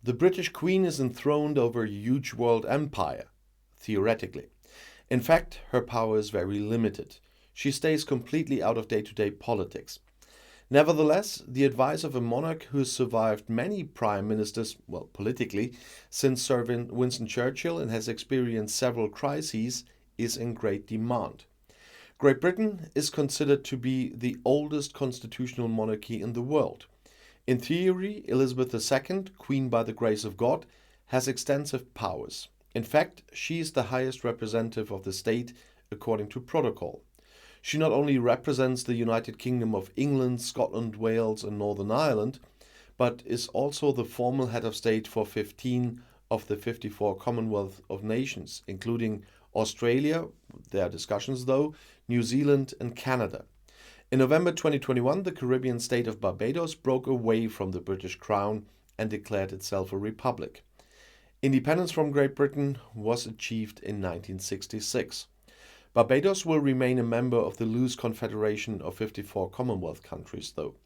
The British Queen is enthroned over a huge world empire, theoretically. In fact, her power is very limited. She stays completely out of day-to-day politics. Nevertheless, the advice of a monarch who has survived many prime ministers, well, politically, since Sir Winston Churchill and has experienced several crises, is in great demand. Great Britain is considered to be the oldest constitutional monarchy in the world. In theory, Elizabeth II, Queen by the grace of God, has extensive powers. In fact, she is the highest representative of the state according to protocol. She not only represents the United Kingdom of England, Scotland, Wales and Northern Ireland, but is also the formal head of state for 15 of the 54 Commonwealth of Nations, including Australia, there are discussions though, New Zealand and Canada. In November 2021, the Caribbean state of Barbados broke away from the British Crown and declared itself a republic. Independence from Great Britain was achieved in 1966. Barbados will remain a member of the loose confederation of 54 Commonwealth countries, though.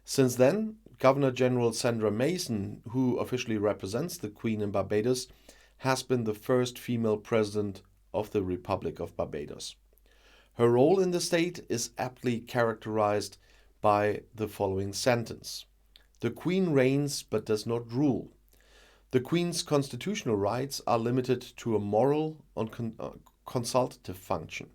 Since then, Governor-General Sandra Mason, who officially represents the Queen in Barbados, has been the first female president of the Republic of Barbados. Her role in the state is aptly characterized by the following sentence: "The Queen reigns but does not rule. The Queen's constitutional rights are limited to a moral and consultative function.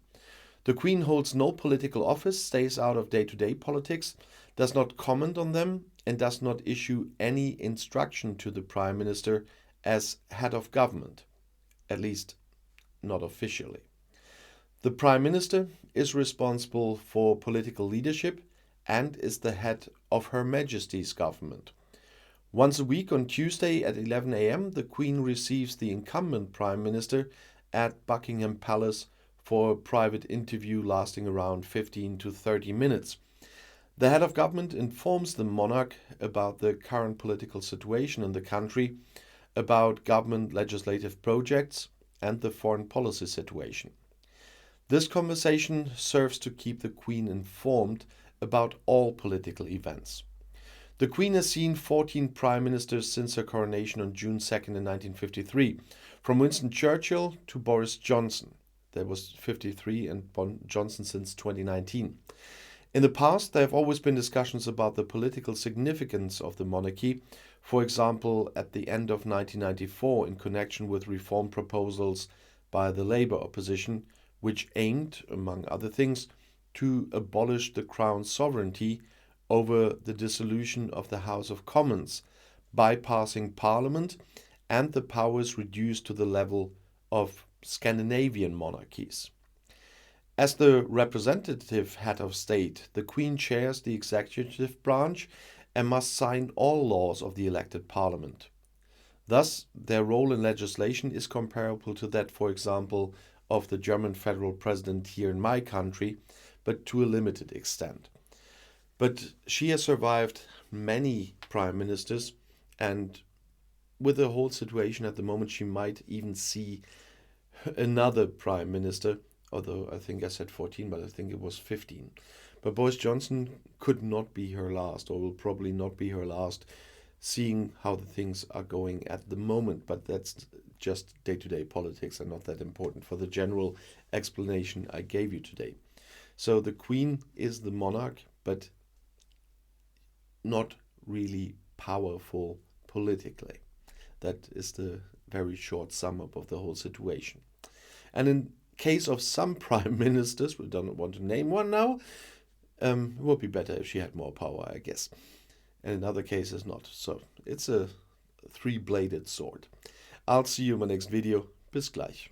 The Queen holds no political office, stays out of day-to-day politics, does not comment on them, and does not issue any instruction to the Prime Minister as head of government, at least not officially. The Prime Minister is responsible for political leadership and is the head of Her Majesty's government. Once a week on Tuesday at 11 a.m., the Queen receives the incumbent Prime Minister at Buckingham Palace for a private interview lasting around 15 to 30 minutes. The head of government informs the monarch about the current political situation in the country, about government legislative projects, and the foreign policy situation. This conversation serves to keep the Queen informed about all political events. The Queen has seen 14 prime ministers since her coronation on June 2nd in 1953, from Winston Churchill to Boris Johnson. There was 53 and Johnson since 2019. In the past, there have always been discussions about the political significance of the monarchy, for example, at the end of 1994 in connection with reform proposals by the Labour opposition, which aimed, among other things, to abolish the Crown's sovereignty over the dissolution of the House of Commons, bypassing Parliament, and the powers reduced to the level of Scandinavian monarchies. As the representative head of state, the Queen chairs the executive branch and must sign all laws of the elected Parliament. Thus, their role in legislation is comparable to that, for example, of the German federal president here in my country, but to a limited extent. But she has survived many prime ministers, and with the whole situation at the moment, she might even see another prime minister, although I think I said 14, but I think it was 15. But Boris Johnson could not be her last, or will probably not be her last, seeing how the things are going at the moment. But that's just day-to-day politics and not that important for the general explanation I gave you today. So the Queen is the monarch, but not really powerful politically. That is the very short sum up of the whole situation. And in case of some prime ministers, we don't want to name one now, it would be better if she had more power, I guess. And in other cases not. So it's a three-bladed sword. I'll see you in my next video. Bis gleich.